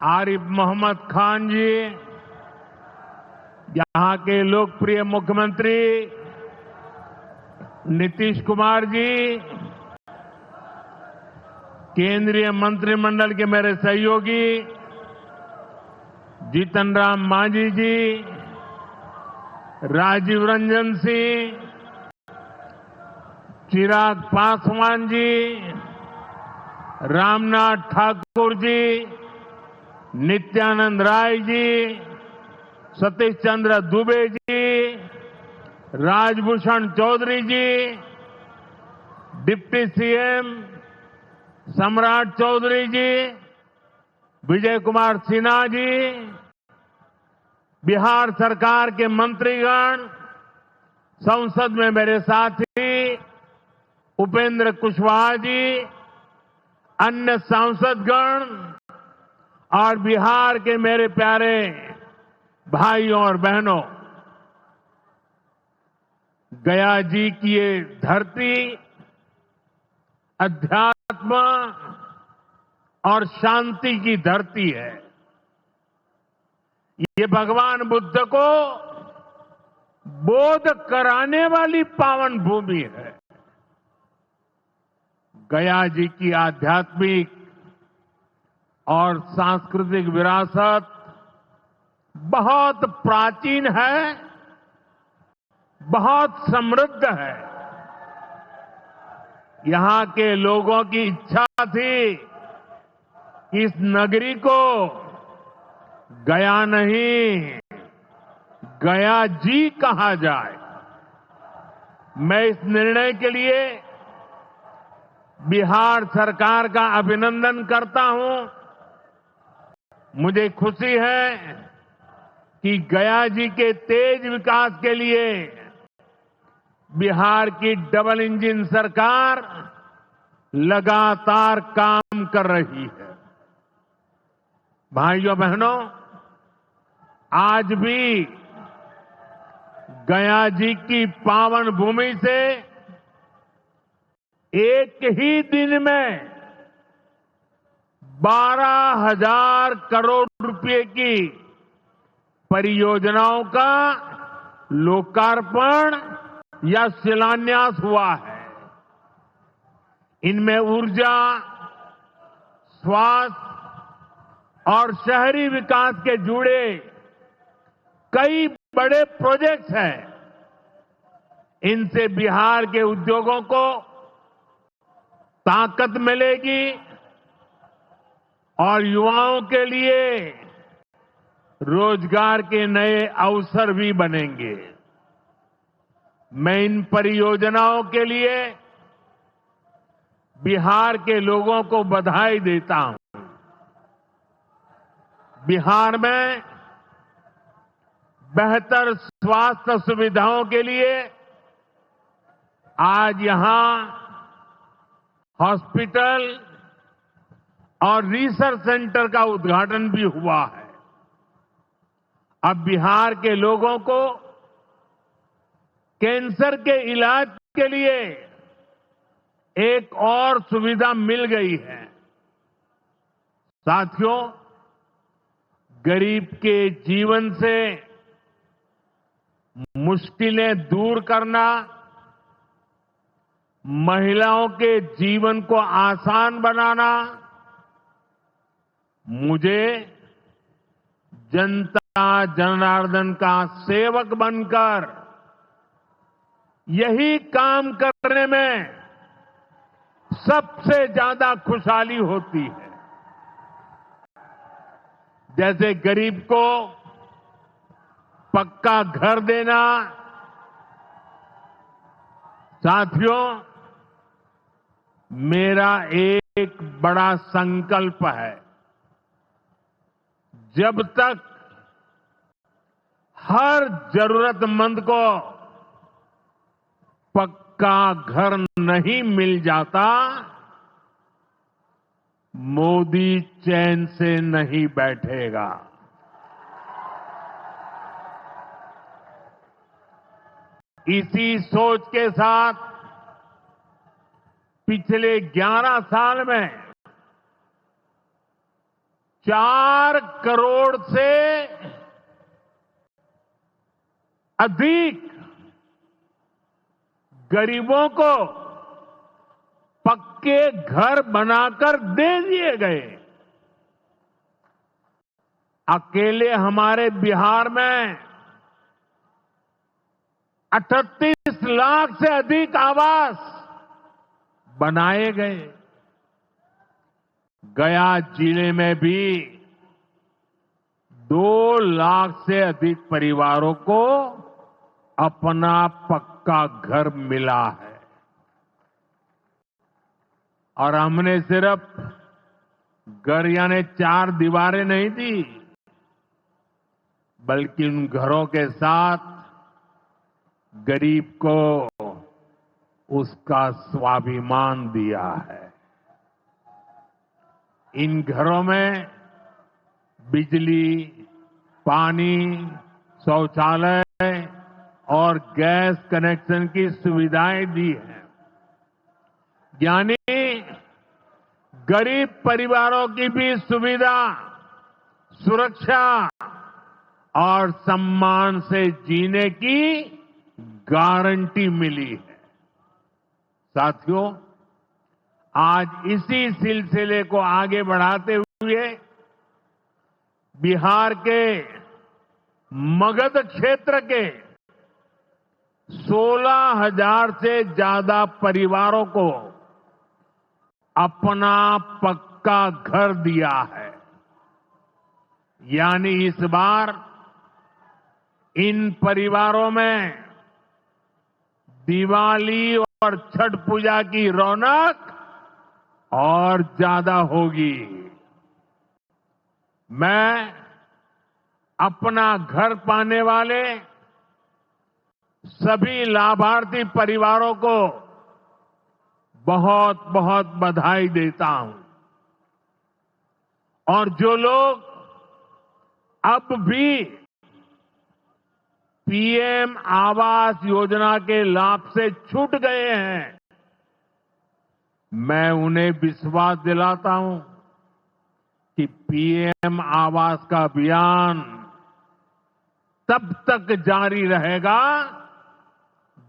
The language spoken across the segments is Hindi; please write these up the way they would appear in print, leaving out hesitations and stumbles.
आरिफ मोहम्मद खान जी, यहां के लोकप्रिय मुख्यमंत्री नीतीश कुमार जी, केंद्रीय मंत्रिमंडल के मेरे सहयोगी जीतन राम मांझी जी, राजीव रंजन सिंह, चिराग पासवान जी, रामनाथ ठाकुर जी, नित्यानंद राय जी, सतीश चंद्र दुबे जी, राजभूषण चौधरी जी, डिप्टी सीएम सम्राट चौधरी जी, विजय कुमार सिन्हा जी, बिहार सरकार के मंत्रीगण, संसद में मेरे साथी उपेंद्र कुशवाहा जी, अन्य सांसदगण और बिहार के मेरे प्यारे भाइयों और बहनों, गया जी की ये धरती अध्यात्म और शांति की धरती है। ये भगवान बुद्ध को बोध कराने वाली पावन भूमि है। गया जी की आध्यात्मिक और सांस्कृतिक विरासत बहुत प्राचीन है, बहुत समृद्ध है। यहां के लोगों की इच्छा थी कि इस नगरी को गया नहीं, गया जी कहा जाए। मैं इस निर्णय के लिए बिहार सरकार का अभिनंदन करता हूं। मुझे खुशी है कि गया जी के तेज विकास के लिए बिहार की डबल इंजन सरकार लगातार काम कर रही है। भाइयों बहनों, आज भी गया जी की पावन भूमि से एक ही दिन में 12,000 करोड़ रुपए की परियोजनाओं का लोकार्पण या शिलान्यास हुआ है। इनमें ऊर्जा, स्वास्थ्य और शहरी विकास के जुड़े कई बड़े प्रोजेक्ट्स हैं। इनसे बिहार के उद्योगों को ताकत मिलेगी और युवाओं के लिए रोजगार के नए अवसर भी बनेंगे। मैं इन परियोजनाओं के लिए बिहार के लोगों को बधाई देता हूं। बिहार में बेहतर स्वास्थ्य सुविधाओं के लिए आज यहां हॉस्पिटल और रिसर्च सेंटर का उद्घाटन भी हुआ है। अब बिहार के लोगों को कैंसर के इलाज के लिए एक और सुविधा मिल गई है। साथियों, गरीब के जीवन से मुश्किलें दूर करना, महिलाओं के जीवन को आसान बनाना, मुझे जनता जनार्दन का सेवक बनकर यही काम करने में सबसे ज्यादा खुशहाली होती है। जैसे गरीब को पक्का घर देना। साथियों, मेरा एक बड़ा संकल्प है। जब तक हर जरूरतमंद को पक्का घर नहीं मिल जाता, मोदी चैन से नहीं बैठेगा। इसी सोच के साथ पिछले 11 साल में 4 करोड़ से अधिक गरीबों को पक्के घर बनाकर दे दिए गए। अकेले हमारे बिहार में 38 लाख से अधिक आवास बनाए गए। गया जिले में भी 2 लाख से अधिक परिवारों को अपना पक्का घर मिला है। और हमने सिर्फ घर यानी 4 दीवारें नहीं दी, बल्कि उन घरों के साथ गरीब को उसका स्वाभिमान दिया है। इन घरों में बिजली, पानी, शौचालय और गैस कनेक्शन की सुविधाएं दी हैं। यानी गरीब परिवारों की भी सुविधा, सुरक्षा और सम्मान से जीने की गारंटी मिली है। साथियों, आज इसी सिलसिले को आगे बढ़ाते हुए बिहार के मगध क्षेत्र के 16,000 से ज्यादा परिवारों को अपना पक्का घर दिया है। यानी इस बार इन परिवारों में दिवाली और छठ पूजा की रौनक और ज्यादा होगी। मैं अपना घर पाने वाले सभी लाभार्थी परिवारों को बहुत बहुत बधाई देता हूं। और जो लोग अब भी पीएम आवास योजना के लाभ से छूट गए हैं, मैं उन्हें विश्वास दिलाता हूं कि पीएम आवास का अभियान तब तक जारी रहेगा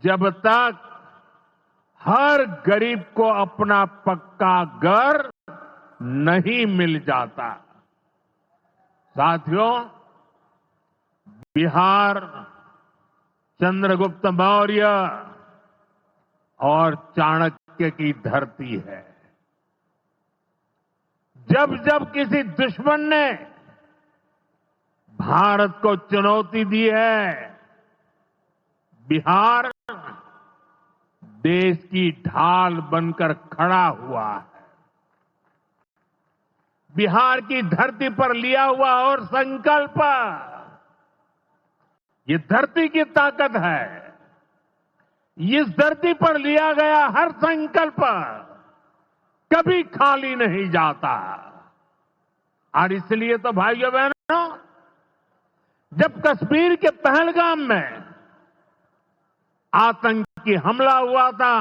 जब तक हर गरीब को अपना पक्का घर नहीं मिल जाता। साथियों, बिहार चंद्रगुप्त मौर्य और चाणक्य की धरती है। जब जब किसी दुश्मन ने भारत को चुनौती दी है, बिहार देश की ढाल बनकर खड़ा हुआ है। बिहार की धरती पर लिया हुआ और संकल्प, ये धरती की ताकत है। इस धरती पर लिया गया हर संकल्प कभी खाली नहीं जाता। और इसलिए तो भाइयों बहनों, जब कश्मीर के पहलगाम में आतंकी हमला हुआ था,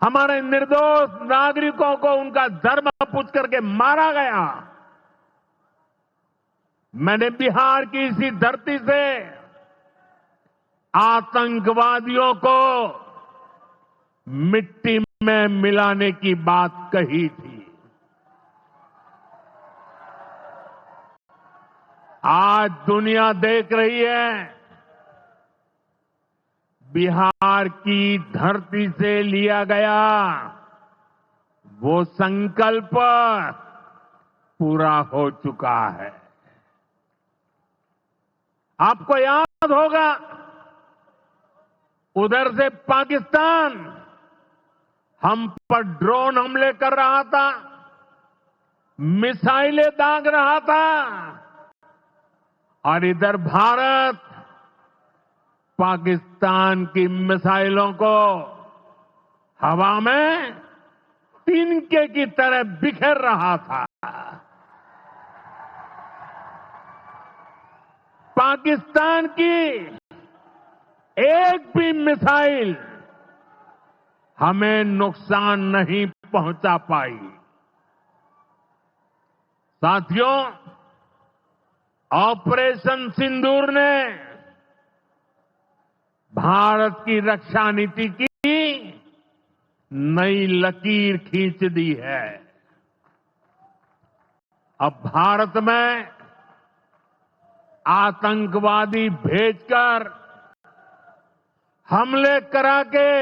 हमारे निर्दोष नागरिकों को उनका धर्म पूछ करके मारा गया, मैंने बिहार की इसी धरती से आतंकवादियों को मिट्टी में मिलाने की बात कही थी। आज दुनिया देख रही है, बिहार की धरती से लिया गया वो संकल्प पूरा हो चुका है। आपको याद होगा, उधर से पाकिस्तान हम पर ड्रोन हमले कर रहा था, मिसाइलें दाग रहा था, और इधर भारत पाकिस्तान की मिसाइलों को हवा में तिनके की तरह बिखेर रहा था। पाकिस्तान की एक भी मिसाइल हमें नुकसान नहीं पहुंचा पाई। साथियों, ऑपरेशन सिंदूर ने भारत की रक्षा नीति की नई लकीर खींच दी है। अब भारत में आतंकवादी भेजकर हमले करा के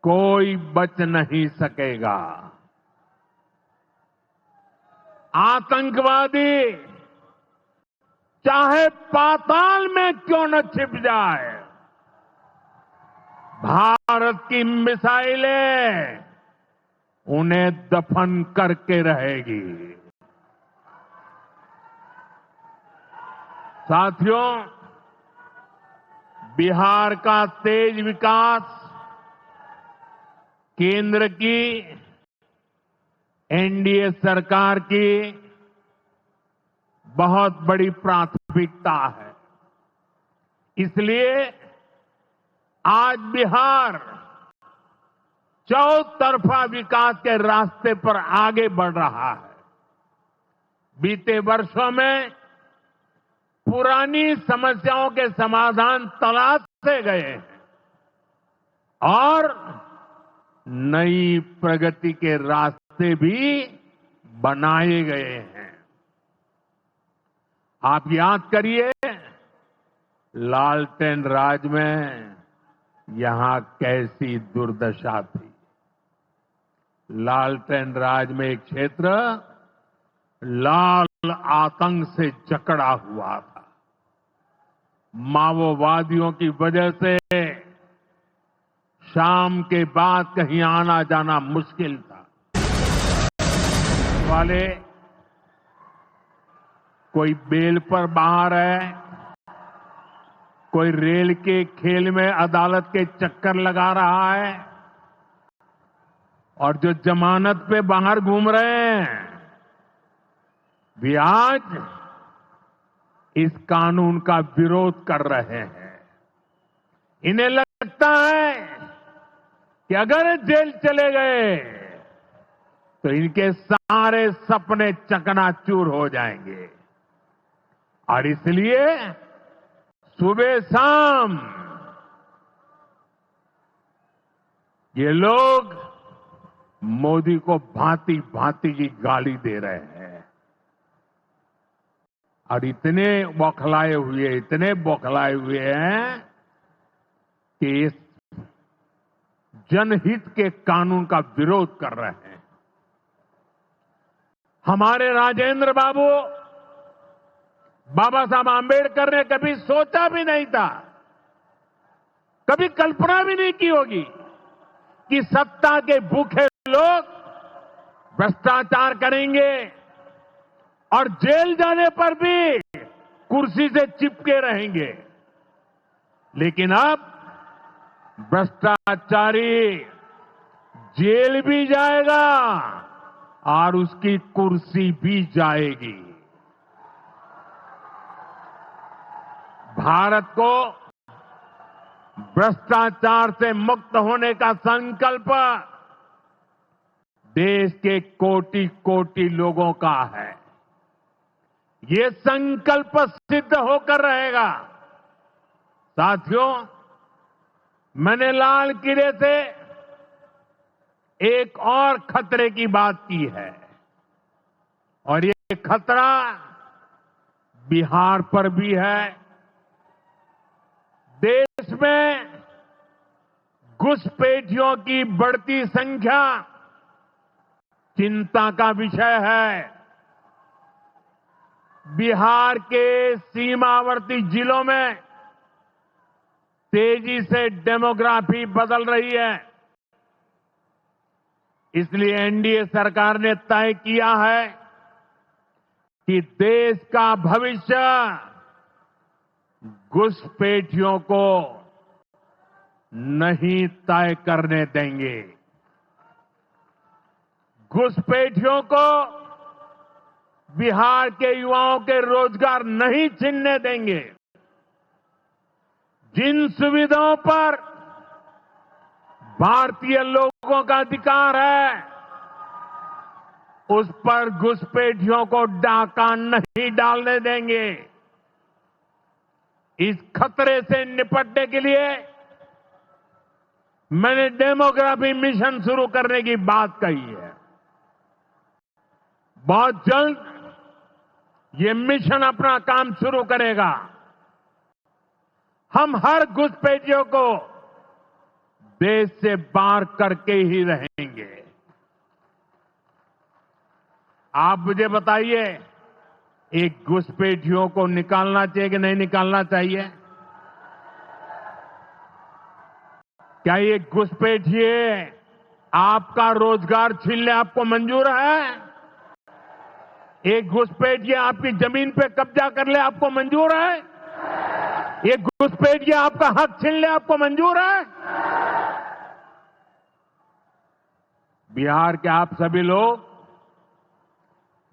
कोई बच नहीं सकेगा। आतंकवादी चाहे पाताल में क्यों न छिप जाए, भारत की मिसाइलें उन्हें दफन करके रहेगी। साथियों, बिहार का तेज विकास केंद्र की एनडीए सरकार की बहुत बड़ी प्राथमिकता है। इसलिए आज बिहार चौतरफा विकास के रास्ते पर आगे बढ़ रहा है। बीते वर्षों में पुरानी समस्याओं के समाधान तलाशे गए हैं और नई प्रगति के रास्ते भी बनाए गए हैं। आप याद करिए, लालटेन राज में यहां कैसी दुर्दशा थी। लालटेन राज में एक क्षेत्र लाल आतंक से जकड़ा हुआ था। माओवादियों की वजह से शाम के बाद कहीं आना जाना मुश्किल था। वाले कोई बेल पर बाहर है, कोई रेल के खेल में अदालत के चक्कर लगा रहा है और जो जमानत पे बाहर घूम रहे हैं वे आज इस कानून का विरोध कर रहे हैं। इन्हें लगता है कि अगर जेल चले गए तो इनके सारे सपने चकनाचूर हो जाएंगे और इसलिए सुबह शाम ये लोग मोदी को भांति भांति की गाली दे रहे हैं और इतने बौखलाए हुए हैं कि इस जनहित के कानून का विरोध कर रहे हैं। हमारे राजेंद्र बाबू बाबा साहब आंबेडकर ने कभी सोचा भी नहीं था, कभी कल्पना भी नहीं की होगी कि सत्ता के भूखे लोग भ्रष्टाचार करेंगे और जेल जाने पर भी कुर्सी से चिपके रहेंगे। लेकिन अब भ्रष्टाचारी जेल भी जाएगा और उसकी कुर्सी भी जाएगी। भारत को भ्रष्टाचार से मुक्त होने का संकल्प देश के कोटि कोटि लोगों का है। ये संकल्प सिद्ध होकर रहेगा। साथियों, मैंने लाल किले से एक और खतरे की बात की है और ये खतरा बिहार पर भी है। देश में घुसपैठियों की बढ़ती संख्या चिंता का विषय है। बिहार के सीमावर्ती जिलों में तेजी से डेमोग्राफी बदल रही है। इसलिए एनडीए सरकार ने तय किया है कि देश का भविष्य घुसपैठियों को नहीं तय करने देंगे। घुसपैठियों को बिहार के युवाओं के रोजगार नहीं छीनने देंगे। जिन सुविधाओं पर भारतीय लोगों का अधिकार है उस पर घुसपैठियों को डाका नहीं डालने देंगे। इस खतरे से निपटने के लिए मैंने डेमोग्राफी मिशन शुरू करने की बात कही है। बहुत जल्द ये मिशन अपना काम शुरू करेगा। हम हर घुसपैठियों को देश से बाहर करके ही रहेंगे। आप मुझे बताइए, एक घुसपैठियों को निकालना चाहिए कि नहीं निकालना चाहिए? क्या ये घुसपैठिए आपका रोजगार छीन ले आपको मंजूर है? एक घुसपैठिए आपकी जमीन पे कब्जा कर ले आपको मंजूर है? ये घुसपैठिए आपका हक छीन ले आपको मंजूर है? बिहार के आप सभी लोग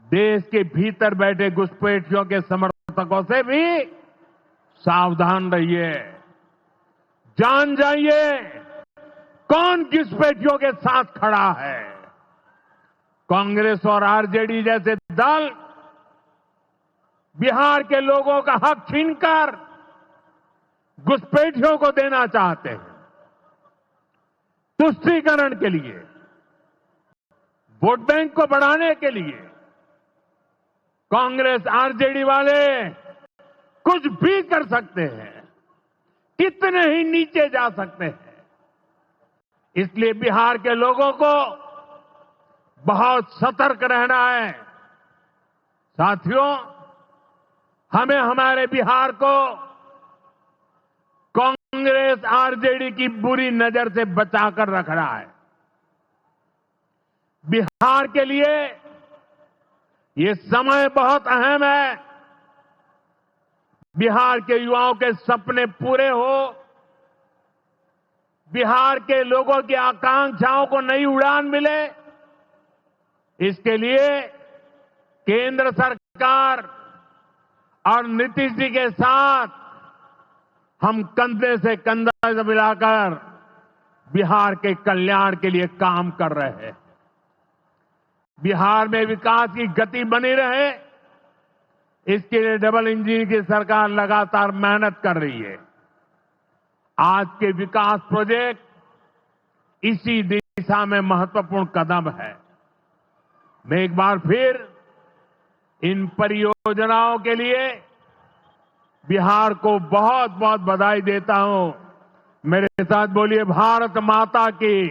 देश के भीतर बैठे घुसपैठियों के समर्थकों से भी सावधान रहिए। जान जाइए कौन घुसपैठियों के साथ खड़ा है। कांग्रेस और आरजेडी जैसे दल बिहार के लोगों का हक छीनकर घुसपैठियों को देना चाहते हैं। तुष्टीकरण के लिए, वोट बैंक को बढ़ाने के लिए कांग्रेस आरजेडी वाले कुछ भी कर सकते हैं, कितने ही नीचे जा सकते हैं। इसलिए बिहार के लोगों को बहुत सतर्क रहना है। साथियों, हमें हमारे बिहार को कांग्रेस आरजेडी की बुरी नजर से बचाकर रखना है। बिहार के लिए ये समय बहुत अहम है। बिहार के युवाओं के सपने पूरे हो, बिहार के लोगों की आकांक्षाओं को नई उड़ान मिले, इसके लिए केंद्र सरकार और नीतीश जी के साथ हम कंधे से कंधा मिलाकर बिहार के कल्याण के लिए काम कर रहे हैं। बिहार में विकास की गति बनी रहे, इसके लिए डबल इंजन की सरकार लगातार मेहनत कर रही है। आज के विकास प्रोजेक्ट इसी दिशा में महत्वपूर्ण कदम है। मैं एक बार फिर इन परियोजनाओं के लिए बिहार को बहुत बहुत बधाई देता हूं। मेरे साथ बोलिए, भारत माता की,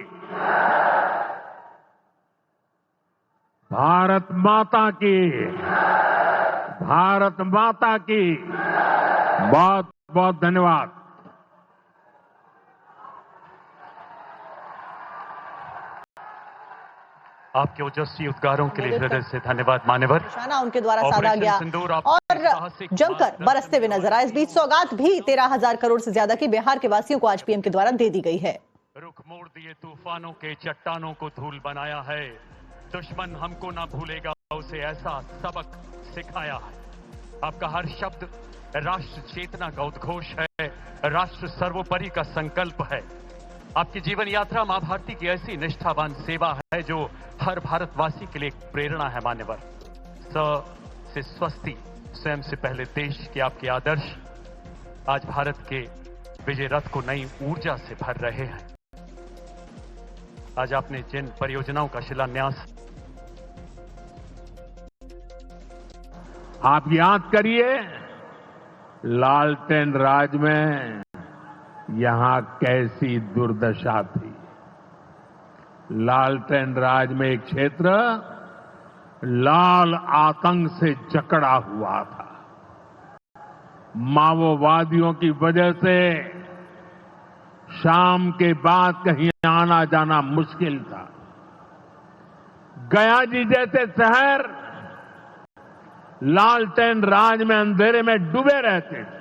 भारत माता की, भारत माता की। बहुत बहुत धन्यवाद। आपके ओजस्वी उद्गारों के लिए हृदय से धन्यवाद मान्यवर। निशाना उनके द्वारा साधा गया और जमकर बरसते हुए नजर आए। इस बीच सौगात भी 13,000 करोड़ से ज्यादा की बिहार के वासियों को आज पीएम के द्वारा दे दी गई है। रुख मोड़ दिए तूफानों के, चट्टानों को धूल बनाया है। दुश्मन हमको ना भूलेगा, उसे ऐसा सबक सिखाया है। आपका हर शब्द राष्ट्र चेतना का उद्घोष है, राष्ट्र सर्वोपरि का संकल्प है। आपकी जीवन यात्रा मां भारती की ऐसी निष्ठावान सेवा है जो हर भारतवासी के लिए एक प्रेरणा है मान्यवर। स से स्वस्ति, स्वयं से पहले देश के आपके आदर्श आज भारत के विजय रथ को नई ऊर्जा से भर रहे हैं। आज आपने जिन परियोजनाओं का शिलान्यास, आप याद करिए लालटेन राज में यहां कैसी दुर्दशा थी। लालटेन राज में एक क्षेत्र लाल आतंक से जकड़ा हुआ था। माओवादियों की वजह से शाम के बाद कहीं आना जाना मुश्किल था। गया जी जैसे शहर लालटेन राज में अंधेरे में डूबे रहते थे।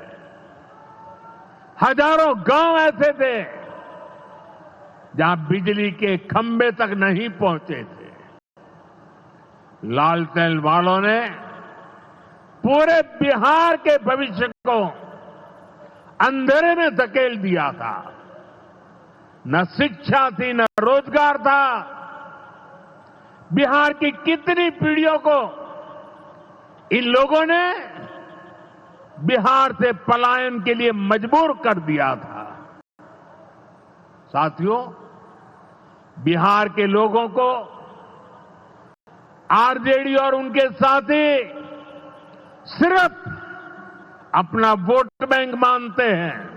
हजारों गांव ऐसे थे जहां बिजली के खंभे तक नहीं पहुंचे थे। लालटेन वालों ने पूरे बिहार के भविष्य को अंधेरे में धकेल दिया था। न शिक्षा थी, न रोजगार था। बिहार की कितनी पीढ़ियों को इन लोगों ने बिहार से पलायन के लिए मजबूर कर दिया था। साथियों, बिहार के लोगों को आरजेडी और उनके साथी सिर्फ अपना वोट बैंक मानते हैं।